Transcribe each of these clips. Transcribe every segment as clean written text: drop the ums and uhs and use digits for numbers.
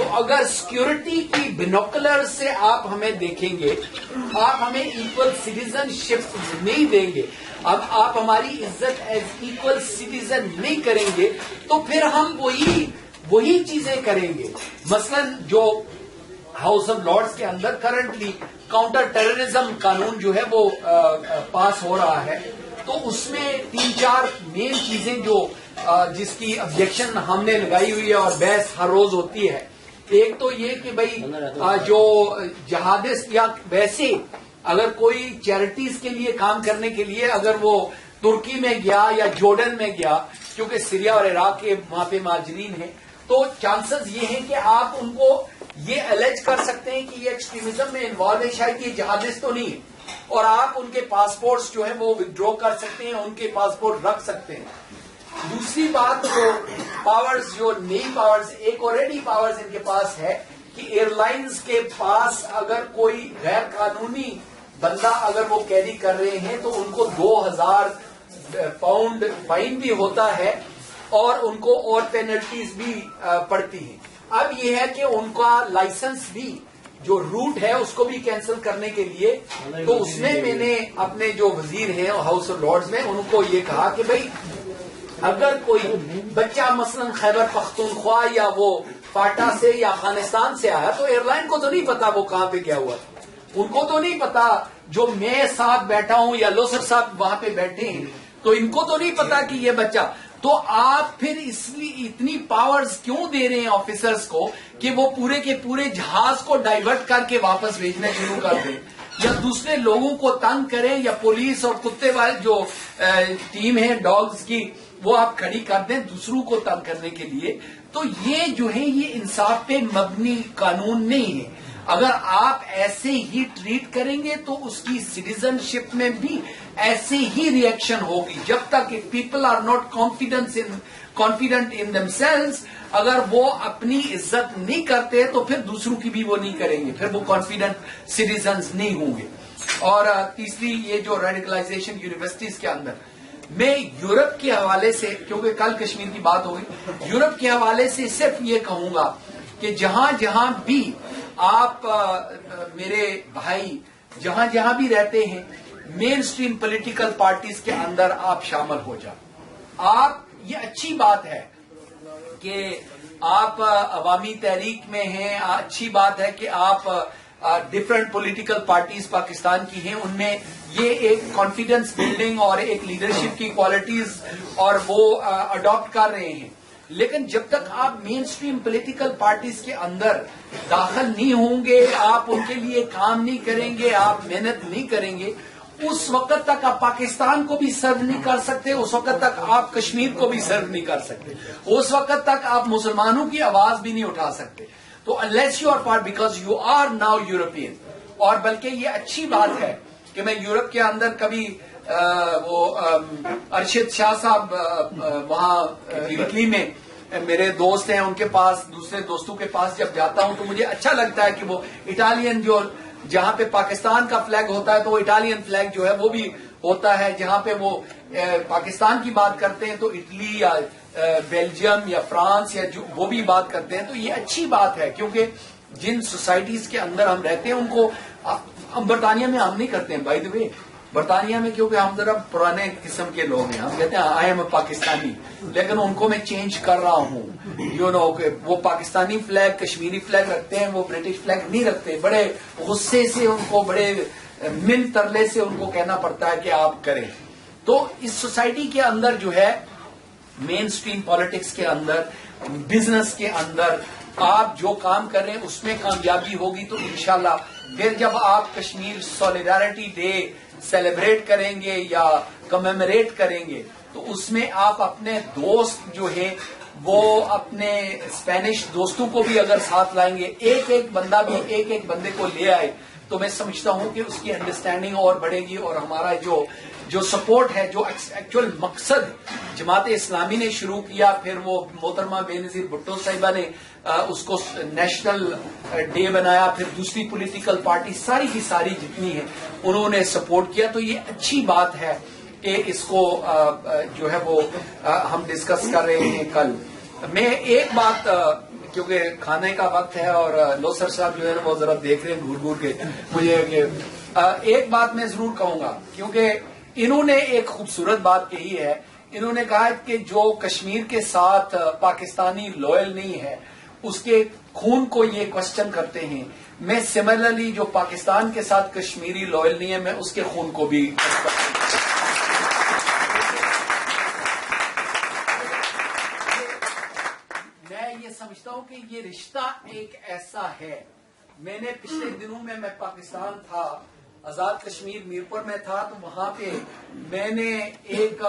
تو اگر سیکورٹی کی بینوکولر سے آپ ہمیں دیکھیں گے، آپ ہمیں ایکول سٹیزن شپ نہیں دیں گے، اب آپ ہماری عزت ایز ایکول سٹیزن نہیں کریں گے، تو پھر ہم وہی چیزیں کریں گے. مثلا جو ہاؤس آف لارڈز کے اندر کرنٹلی کاؤنٹر ٹیررزم قانون جو ہے وہ پاس ہو رہا ہے، تو اس میں 3-4 مین چیزیں جس کی آبجیکشن ہم نے لگائی ہوئی ہے اور بحث ہر روز ہوتی ہے. ایک تو یہ کہ بھئی جو جہادست یا ویسے اگر کوئی چیریٹیز کے لیے کام کرنے کے لیے اگر وہ ترکی میں گیا یا جارڈن میں گیا، کیونکہ سیریا اور عراق کے وہاں پہ مہاجرین ہیں، تو چانسز یہ ہیں کہ آپ ان کو یہ الیج کر سکتے ہیں کہ یہ ایکسٹریمزم میں انوالو ہے، شاید یہ جہادست تو نہیں ہے، اور آپ ان کے پاسپورٹس جو ہیں وہ ودرو کر سکتے ہیں، ان کے پاسپورٹ رکھ سکتے ہیں. دوسری بات جو پاورز، جو نئی پاورز، ایک آلریڈی پاورز ان کے پاس ہے کہ ایئر لائنز کے پاس اگر کوئی غیر قانونی بندہ اگر وہ کیری کر رہے ہیں تو ان کو 2000 پاؤنڈ فائن بھی ہوتا ہے اور ان کو اور پینلٹیز بھی پڑتی ہیں. اب یہ ہے کہ ان کا لائسنس بھی جو روٹ ہے اس کو بھی کینسل کرنے کے لیے، تو اس میں نے اپنے جو وزیر ہیں ہاؤس آف لارڈز میں ان کو یہ کہا کہ بھئی اگر کوئی بچہ مثلا خیبر پختونخوا یا وہ فاٹا سے یا افغانستان سے آیا تو ایئر لائن کو تو نہیں پتا وہ کہاں پہ کیا ہوا تھا، ان کو تو نہیں پتا جو میں ساتھ بیٹھا ہوں یا لوسر صاحب وہاں پہ بیٹھے ہیں تو ان کو تو نہیں پتا کہ یہ بچہ. تو آپ پھر اس لیے اتنی پاورز کیوں دے رہے ہیں آفیسرز کو کہ وہ پورے کے پورے جہاز کو ڈائیورٹ کر کے واپس بھیجنا شروع کر دیں یا دوسرے لوگوں کو تنگ کریں، یا پولیس اور کتے والے جو ٹیم ہے ڈاگز کی وہ آپ کھڑی کر دیں دوسروں کو تنگ کرنے کے لیے. تو یہ جو ہے یہ انصاف پہ مبنی قانون نہیں ہے. اگر آپ ایسے ہی ٹریٹ کریں گے تو اس کی سٹیزن شپ میں بھی ایسے ہی ری ایکشن ہوگی. جب تک people are not confident in themselves, اگر وہ اپنی عزت نہیں کرتے تو پھر دوسروں کی بھی وہ نہیں کریں گے، پھر وہ کانفیڈنٹ سٹیزنز نہیں ہوں گے. اور تیسری یہ جو ریڈیکلائزیشن یونیورسٹیز کے اندر، میں یورپ کے حوالے سے، کیونکہ کل کشمیر کی بات ہوئی، یورپ کے حوالے سے صرف یہ کہوں گا کہ جہاں جہاں بھی آپ میرے بھائی جہاں جہاں بھی رہتے ہیں مین سٹریم پولیٹیکل پارٹیز کے اندر آپ شامل ہو جائیں. آپ یہ اچھی بات ہے کہ آپ عوامی تحریک میں ہیں، اچھی بات ہے کہ آپ ڈفرنٹ پولیٹیکل پارٹیز پاکستان کی ہیں، ان میں یہ ایک کانفیڈنس بلڈنگ اور ایک لیڈرشپ کی کوالٹیز اور وہ اڈاپٹ کر رہے ہیں. لیکن جب تک آپ مین سٹریم پولیٹیکل پارٹیز کے اندر داخل نہیں ہوں گے، آپ ان کے لیے کام نہیں کریں گے، آپ محنت نہیں کریں گے، اس وقت تک آپ پاکستان کو بھی سرو نہیں کر سکتے، اس وقت تک آپ کشمیر کو بھی سرو نہیں کر سکتے، اس وقت تک آپ مسلمانوں کی آواز بھی نہیں اٹھا سکتے. تو unless you are part, because you are now European. اور بلکہ یہ اچھی بات ہے کہ میں یورپ کے اندر کبھی وہ ارشد شاہ صاحب وہاں اٹلی میں میرے دوست ہیں، ان کے پاس دوسرے دوستوں کے پاس جب جاتا ہوں تو مجھے اچھا لگتا ہے کہ وہ اٹالین جو جہاں پہ پاکستان کا فلیگ ہوتا ہے تو وہ اٹالین فلیگ جو ہے وہ بھی ہوتا ہے، جہاں پہ وہ پاکستان کی بات کرتے ہیں تو اٹلی یا بیلجیم یا فرانس یا وہ بھی بات کرتے ہیں. تو یہ اچھی بات ہے کیونکہ جن سوسائٹیز کے اندر ہم رہتے ہیں ان کو، ہم برطانیہ میں ہم نہیں کرتے ہیں بائی دا وے، برطانیہ میں کیونکہ ہم ذرا پرانے قسم کے لوگ ہیں، ہم کہتے ہیں آئی ایم اے پاکستانی، لیکن ان کو میں چینج کر رہا ہوں. یو نو کہ وہ پاکستانی فلیگ کشمیری فلیگ رکھتے ہیں، وہ برٹش فلیگ نہیں رکھتے. بڑے غصے سے ان کو، بڑے من ترلے سے ان کو کہنا پڑتا ہے کہ آپ کریں. تو اس سوسائٹی کے اندر جو ہے مین سٹریم پالیٹکس کے اندر، بزنس کے اندر آپ جو کام کر رہے ہیں اس میں کامیابی ہوگی تو انشاءاللہ پھر جب آپ کشمیر سولیڈارٹی ڈے سیلیبریٹ کریں گے یا کمیموریٹ کریں گے تو اس میں آپ اپنے دوست جو ہیں وہ اپنے اسپینش دوستوں کو بھی اگر ساتھ لائیں گے، ایک ایک بندہ بھی ایک ایک بندے کو لے آئے تو میں سمجھتا ہوں کہ اس کی انڈرسٹینڈنگ اور بڑھے گی. اور ہمارا جو سپورٹ ہے، جو ایکچوئل مقصد جماعت اسلامی نے شروع کیا، پھر وہ محترمہ بے نظیر بھٹو صاحبہ نے اس کو نیشنل ڈے بنایا، پھر دوسری پولیٹیکل پارٹی ساری کی ساری جتنی ہیں انہوں نے سپورٹ کیا. تو یہ اچھی بات ہے کہ اس کو جو ہے وہ ہم ڈسکس کر رہے ہیں کل. میں ایک بات کیونکہ کھانے کا وقت ہے اور لوسر صاحب جو ہے وہ ذرا دیکھ رہے ہیں گھور گھور کے مجھے کہ ایک بات میں ضرور کہوں گا، کیونکہ انہوں نے ایک خوبصورت بات کہی ہے. انہوں نے کہا کہ جو کشمیر کے ساتھ پاکستانی لوئل نہیں ہے اس کے خون کو یہ کوشچن کرتے ہیں. میں سملرلی جو پاکستان کے ساتھ کشمیری لوئل نہیں ہے میں اس کے خون کو بھی میں یہ سمجھتا ہوں کہ یہ رشتہ ایک ایسا ہے. میں نے پچھلے دنوں میں پاکستان تھا، آزاد کشمیر میرپور میں تھا، تو وہاں پہ میں نے ایک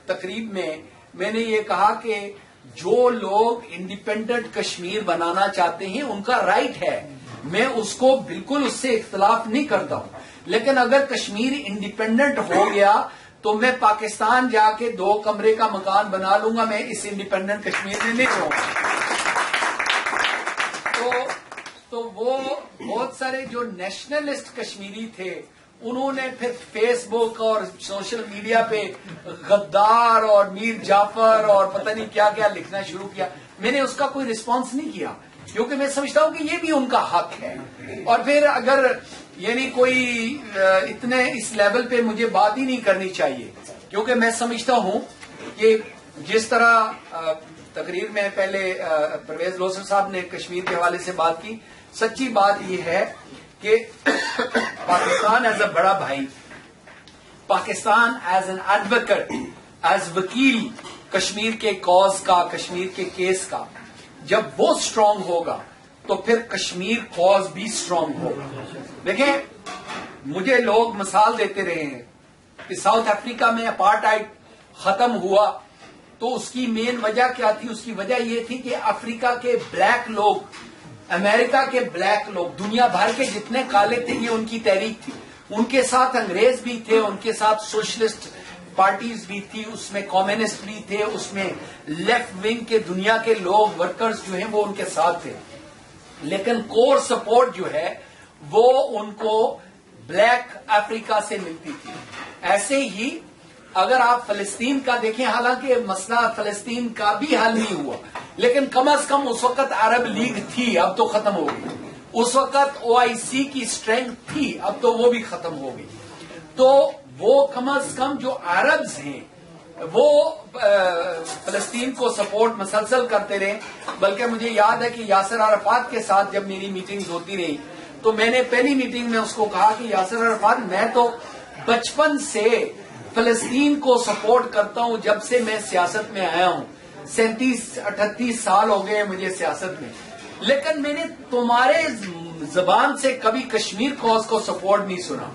تقریب میں میں نے یہ کہا کہ جو لوگ انڈیپینڈنٹ کشمیر بنانا چاہتے ہیں ان کا رائٹ ہے، میں اس کو بالکل اس سے اختلاف نہیں کرتا ہوں، لیکن اگر کشمیر انڈیپینڈنٹ ہو گیا تو میں پاکستان جا کے 2 کمرے کا مکان بنا لوں گا، میں اس انڈیپینڈنٹ کشمیر میں نہیں رہوں گا. تو وہ بہت سارے جو نیشنلسٹ کشمیری تھے انہوں نے پھر فیس بک اور سوشل میڈیا پہ غدار اور میر جعفر اور پتہ نہیں کیا کیا لکھنا شروع کیا. میں نے اس کا کوئی رسپانس نہیں کیا کیونکہ میں سمجھتا ہوں کہ یہ بھی ان کا حق ہے. اور پھر اگر یعنی کوئی اتنے اس لیول پہ مجھے بات ہی نہیں کرنی چاہیے، کیونکہ میں سمجھتا ہوں کہ جس طرح تقریر میں پہلے پرویز لوسر صاحب نے کشمیر کے حوالے سے بات کی، سچی بات یہ ہے کہ پاکستان ایز اے بڑا بھائی، Pakistan as an advocate, as وکیل کشمیر کے کاز کا، کشمیر کے کیس کا، جب وہ اسٹرانگ ہوگا تو پھر کشمیر کاز بھی اسٹرانگ ہوگا. دیکھیں مجھے لوگ مثال دیتے رہے ہیں کہ ساؤتھ افریقہ میں اپارٹائڈ ختم ہوا تو اس کی مین وجہ کیا تھی؟ اس کی وجہ یہ تھی کہ افریقہ کے بلیک لوگ، امریکہ کے بلیک لوگ، دنیا بھر کے جتنے کالے تھے یہ ان کی تحریک تھی. ان کے ساتھ انگریز بھی تھے، ان کے ساتھ سوشلسٹ پارٹیز بھی تھی، اس میں کمیونسٹ بھی تھے، اس میں لیفٹ ونگ کے دنیا کے لوگ ورکرز جو ہیں وہ ان کے ساتھ تھے، لیکن کور سپورٹ جو ہے وہ ان کو بلیک افریقہ سے ملتی تھی. ایسے ہی اگر آپ فلسطین کا دیکھیں، حالانکہ مسئلہ فلسطین کا بھی حل نہیں ہوا، لیکن کم از کم اس وقت عرب لیگ تھی، اب تو ختم ہو گئی. اس وقت OIC کی اسٹرینتھ تھی، اب تو وہ بھی ختم ہو گئی. تو وہ کم از کم جو عربز ہیں وہ فلسطین کو سپورٹ مسلسل کرتے رہے. بلکہ مجھے یاد ہے کہ یاسر عرفات کے ساتھ جب میری میٹنگز ہوتی رہی تو میں نے پہلی میٹنگ میں اس کو کہا کہ یاسر عرفات، میں تو بچپن سے فلسطین کو سپورٹ کرتا ہوں جب سے میں سیاست میں آیا ہوں. 37-38 سال ہو گئے مجھے سیاست میں، لیکن میں نے تمہارے زبان سے کبھی کشمیر کاز کو سپورٹ نہیں سنا.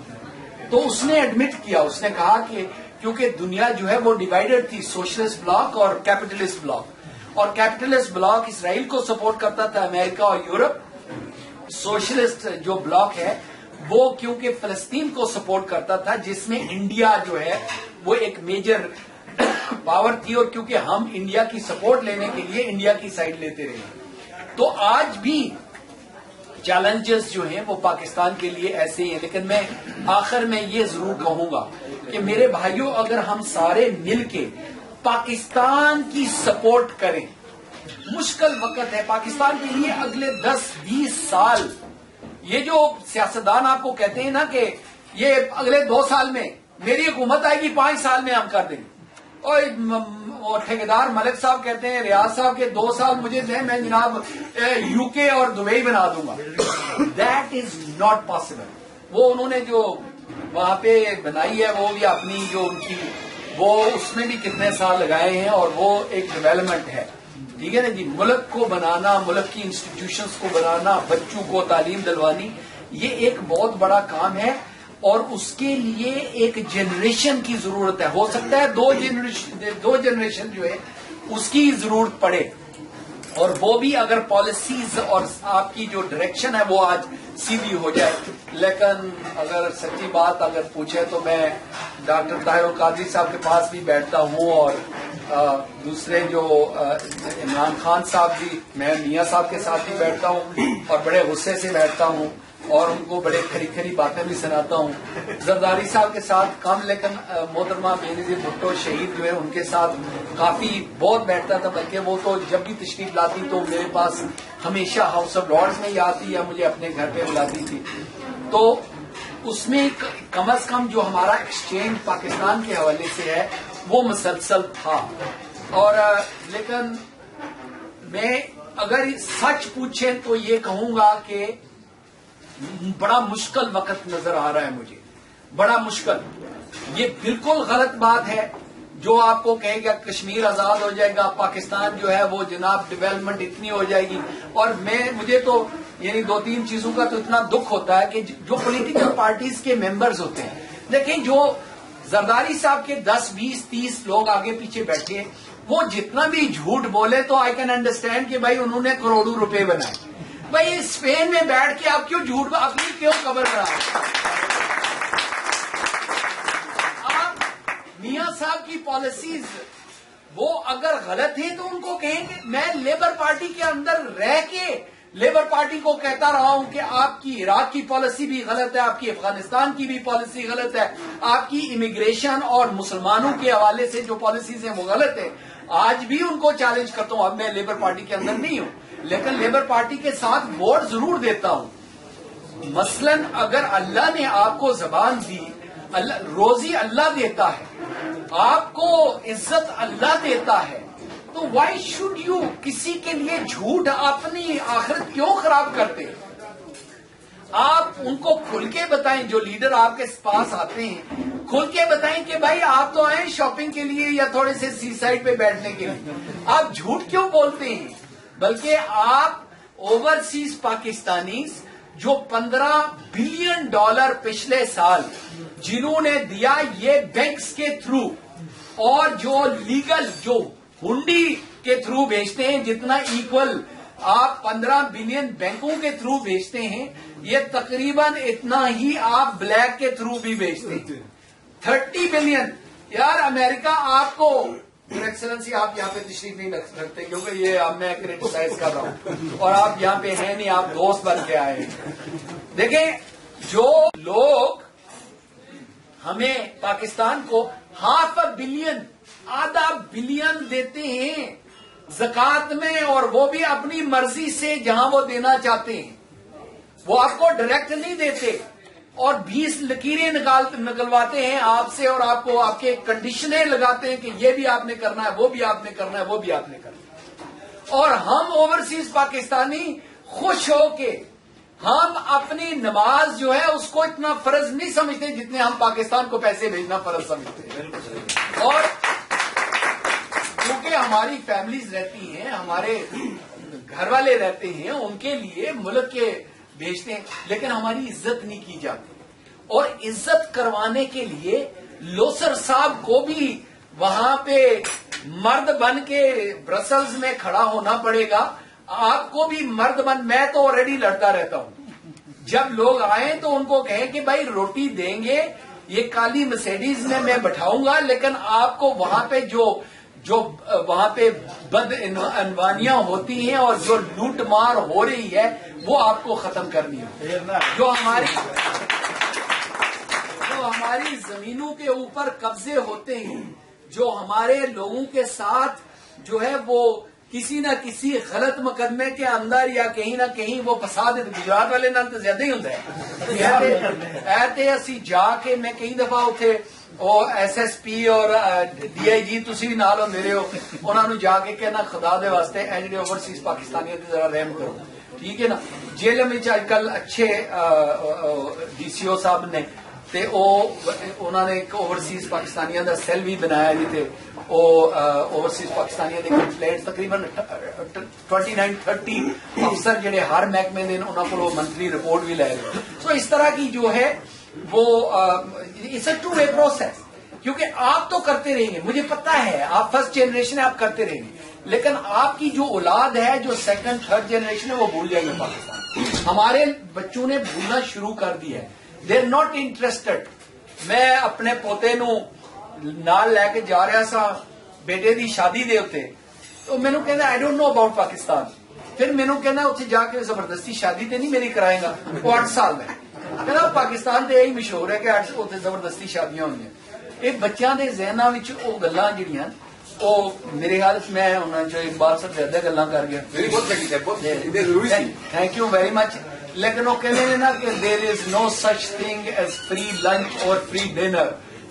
تو اس نے ایڈمٹ کیا، اس نے کہا کہ کیونکہ دنیا جو ہے وہ ڈیوائیڈڈ تھی، سوشلسٹ بلاک اور کیپٹلسٹ بلاک، اور کیپٹلسٹ بلاک اسرائیل کو سپورٹ کرتا تھا، امریکہ اور یورپ. سوشلسٹ جو بلاک ہے وہ کیونکہ فلسطین کو سپورٹ کرتا تھا، جس میں انڈیا جو ہے وہ ایک میجر پاور تھی، اور کیونکہ ہم انڈیا کی سپورٹ لینے کے لیے انڈیا کی سائڈ لیتے رہے. تو آج بھی چیلنجز جو ہیں وہ پاکستان کے لیے ایسے ہی ہیں. لیکن میں آخر میں یہ ضرور کہوں گا کہ میرے بھائیوں، اگر ہم سارے مل کے پاکستان کی سپورٹ کریں، مشکل وقت ہے پاکستان کے لیے اگلے 10-20 سال. یہ جو سیاستدان آپ کو کہتے ہیں نا کہ یہ اگلے 2 سال میں میری حکومت آئے گی، 5 سال میں ہم کر دیں گے، اور ٹھیکیدار ملک صاحب کہتے ہیں ریاض صاحب کے 2 سال مجھے دیں، میں جناب UK اور دبئی بنا دوں گا. That is not possible. وہ انہوں نے جو وہاں پہ بنائی ہے وہ بھی اپنی جو ان کی وہ اس میں بھی کتنے سال لگائے ہیں، اور وہ ایک ڈیولپمنٹ ہے. ٹھیک ہے نا جی، ملک کو بنانا، ملک کی انسٹیٹیوشنز کو بنانا، بچوں کو تعلیم دلوانی، یہ ایک بہت بڑا کام ہے، اور اس کے لیے ایک جنریشن کی ضرورت ہے. ہو سکتا ہے 2 جنریشن جو ہے اس کی ضرورت پڑے، اور وہ بھی اگر پالیسیز اور آپ کی جو ڈائریکشن ہے وہ آج سیدھی ہو جائے. لیکن اگر سچی بات اگر پوچھے تو میں ڈاکٹر طاہر القادری صاحب کے پاس بھی بیٹھتا ہوں، اور دوسرے جو عمران خان صاحب بھی، میں میاں صاحب کے ساتھ بھی بیٹھتا ہوں اور بڑے غصے سے بیٹھتا ہوں. اور ان کو بڑے کھری کھری باتیں بھی سناتا ہوں. زرداری صاحب کے ساتھ کم, لیکن محترمہ بے نظیر بھٹو شہید جو ہے ان کے ساتھ کافی بہت بیٹھتا تھا, بلکہ وہ تو جب بھی تشریف لاتی تو میرے پاس ہمیشہ ہاؤس آف لارڈز میں ہی آتی یا مجھے اپنے گھر پہ بلاتی تھی. تو اس میں کم از کم جو ہمارا ایکسچینج پاکستان کے حوالے سے ہے وہ مسلسل تھا. اور لیکن میں اگر سچ پوچھیں تو یہ کہوں گا کہ بڑا مشکل وقت نظر آ رہا ہے مجھے, بڑا مشکل. یہ بالکل غلط بات ہے جو آپ کو کہے گا کشمیر آزاد ہو جائے گا, پاکستان جو ہے وہ جناب ڈیولپمنٹ اتنی ہو جائے گی. اور مجھے تو یعنی 2-3 چیزوں کا تو اتنا دکھ ہوتا ہے کہ جو پولیٹیکل پارٹیز کے ممبرز ہوتے ہیں, دیکھیں جو زرداری صاحب کے 10-20-30 لوگ آگے پیچھے بیٹھے, وہ جتنا بھی جھوٹ بولے تو آئی کین انڈرسٹینڈ کہ بھائی انہوں نے کروڑوں روپے بنائے. بھائی اسپین میں بیٹھ کے آپ کیوں جھوٹ اپنی کیوں قبر بنائے؟ آپ میاں صاحب کی پالیسیز وہ اگر غلط ہیں تو ان کو کہیں کہ میں لیبر پارٹی کے اندر رہ کے لیبر پارٹی کو کہتا رہا ہوں کہ آپ کی عراق کی پالیسی بھی غلط ہے, آپ کی افغانستان کی بھی پالیسی غلط ہے, آپ کی امیگریشن اور مسلمانوں کے حوالے سے جو پالیسیز ہیں وہ غلط ہے. آج بھی ان کو چیلنج کرتا ہوں. اب میں لیبر پارٹی کے اندر نہیں ہوں لیکن لیبر پارٹی کے ساتھ ووٹ ضرور دیتا ہوں. مثلاً اگر اللہ نے آپ کو زبان دی, روزی اللہ دیتا ہے, آپ کو عزت اللہ دیتا ہے, تو وائی شوڈ یو کسی کے لیے جھوٹ اپنی آخرت کیوں خراب کرتے؟ آپ ان کو کھل کے بتائیں, جو لیڈر آپ کے پاس آتے ہیں کھل کے بتائیں کہ بھائی آپ تو آئے شاپنگ کے لیے یا تھوڑے سے سی سائڈ پہ بیٹھنے کے لیے, آپ جھوٹ کیوں بولتے ہیں؟ بلکہ آپ اوورسیز پاکستانیز جو $15 بلین پچھلے سال جنہوں نے دیا یہ بینکس کے تھرو, اور جو لیگل جو ہنڈی کے تھرو بھیجتے ہیں, جتنا ایکول آپ 15 بلین بینکوں کے تھرو بھیجتے ہیں, یہ تقریباً اتنا ہی آپ بلیک کے تھرو بھی بھیجتے ہیں. 30 بلین. یار امریکہ آپ کو, ایکسلنسی آپ یہاں پہ تشریف نہیں رکھتے کیونکہ یہ اب میں کریٹیسائز کر رہا ہوں اور آپ یہاں پہ ہیں نہیں, آپ دوست بن کے آئے ہیں. دیکھیں جو لوگ ہمیں پاکستان کو ½ بلین, آدھا بلین دیتے ہیں زکات میں, اور وہ بھی اپنی مرضی سے جہاں وہ دینا چاہتے ہیں, وہ آپ کو ڈائریکٹ نہیں دیتے, اور 20 لکیریں نکلواتے ہیں آپ سے, اور آپ کو آپ کے کنڈیشنیں لگاتے ہیں کہ یہ بھی آپ نے کرنا ہے, وہ بھی آپ نے کرنا ہے, وہ بھی آپ نے کرنا ہے. اور ہم اوورسیز پاکستانی خوش ہو کے ہم اپنی نماز جو ہے اس کو اتنا فرض نہیں سمجھتے جتنے ہم پاکستان کو پیسے بھیجنا فرض سمجھتے ہیں. اور کیونکہ ہماری فیملیز رہتی ہیں, ہمارے گھر والے رہتے ہیں, ان کے لیے ملک کے بھیجتے ہیں, لیکن ہماری عزت نہیں کی جاتی. اور عزت کروانے کے لیے لوسر صاحب کو بھی وہاں پہ مرد بن کے برسلز میں کھڑا ہونا پڑے گا, آپ کو بھی مرد بن, میں تو آلریڈی لڑتا رہتا ہوں. جب لوگ آئیں تو ان کو کہیں کہ بھائی روٹی دیں گے, یہ کالی مرسیڈیز میں بٹھاؤں گا, لیکن آپ کو وہاں پہ جو وہاں پہ بد عنوانیاں ہوتی ہیں اور جو لوٹ مار ہو رہی ہے وہ آپ کو ختم کرنی ہے. جو ہماری زمینوں کے اوپر قبضے ہوتے ہیں, جو ہمارے لوگوں کے ساتھ جو ہے وہ کسی نہ کسی غلط مقدمے کے اندر یا کہیں نہ کہیں وہ فساد, گجرات والے نال تو زیادہ ہی ہوتا ہے. ایتے اسی جا کے میں کئی دفعہ اتنے اور ایس ایس پی اور ڈی آئی جی تسی بھی نال ہوندے رہے ہو, انہوں نے جا کے کہنا خدا دے واسطے اے جڑے اوورسیز پاکستانیوں تے ذرا رحم کرو, ٹھیک ہے نا. جیل میں اج کل اچھے ڈی سی او صاحب نے تے انہوں نے ایک اوورسیز پاکستانیوں دا سیل بھی بنایا جی, اوورسیز پاکستانیوں دے کمپلینٹ تقریباً 29-30 افسر جڑے ہر محکمے دے انہوں کو منتھلی رپورٹ بھی لے رہے. تو اس طرح کی جو ہے وہ it's a two way process, کیونکہ آپ تو کرتے رہیں گے, مجھے پتا ہے آپ فرسٹ جنریشن ہے, آپ کرتے رہیں گے, لیکن آپ کی جو اولاد ہے, جو سیکنڈ تھرڈ جنریشن ہے, وہ بھول جائیں گے پاکستان. ہمارے بچوں نے بھولنا شروع کر دیا ہے, دے آر ناٹ انٹرسٹڈ. میں اپنے پوتے نو نال لے کے جا رہا سا بیٹے دی شادی دے اتنے, تو مینوں کہندا I don't know about Pakistan. پھر مینوں کہنا اتنے جا کے زبردستی شادی تے نہیں میری کرائے گا. وہ 8 سال میں کہنا پاکستان تے یہی مشہور ہے کہ اتنے زبردستی شادیاں ہوئی. یہ بچوں کے ذہنوں میں وہ گلاں جڑیاں وہ میرے خیال میں ہوں جو اقبال صاحب زیادہ گلاں کر گیا. Thank you very much. لیکن وہ کہتے ہیں نا کہ there is no such thing as free lunch اور فری ڈنر.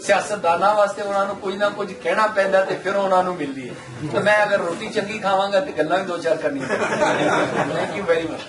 سیاستدانوں واسطے انہوں نے کچھ نہ کچھ کہنا پہنتا تو پھر انہوں نے ملتی ہے. تو میں اگر روٹی چنگی کھاواں گا تو گلاں بھی 2-4 کرنی. Thank you very much.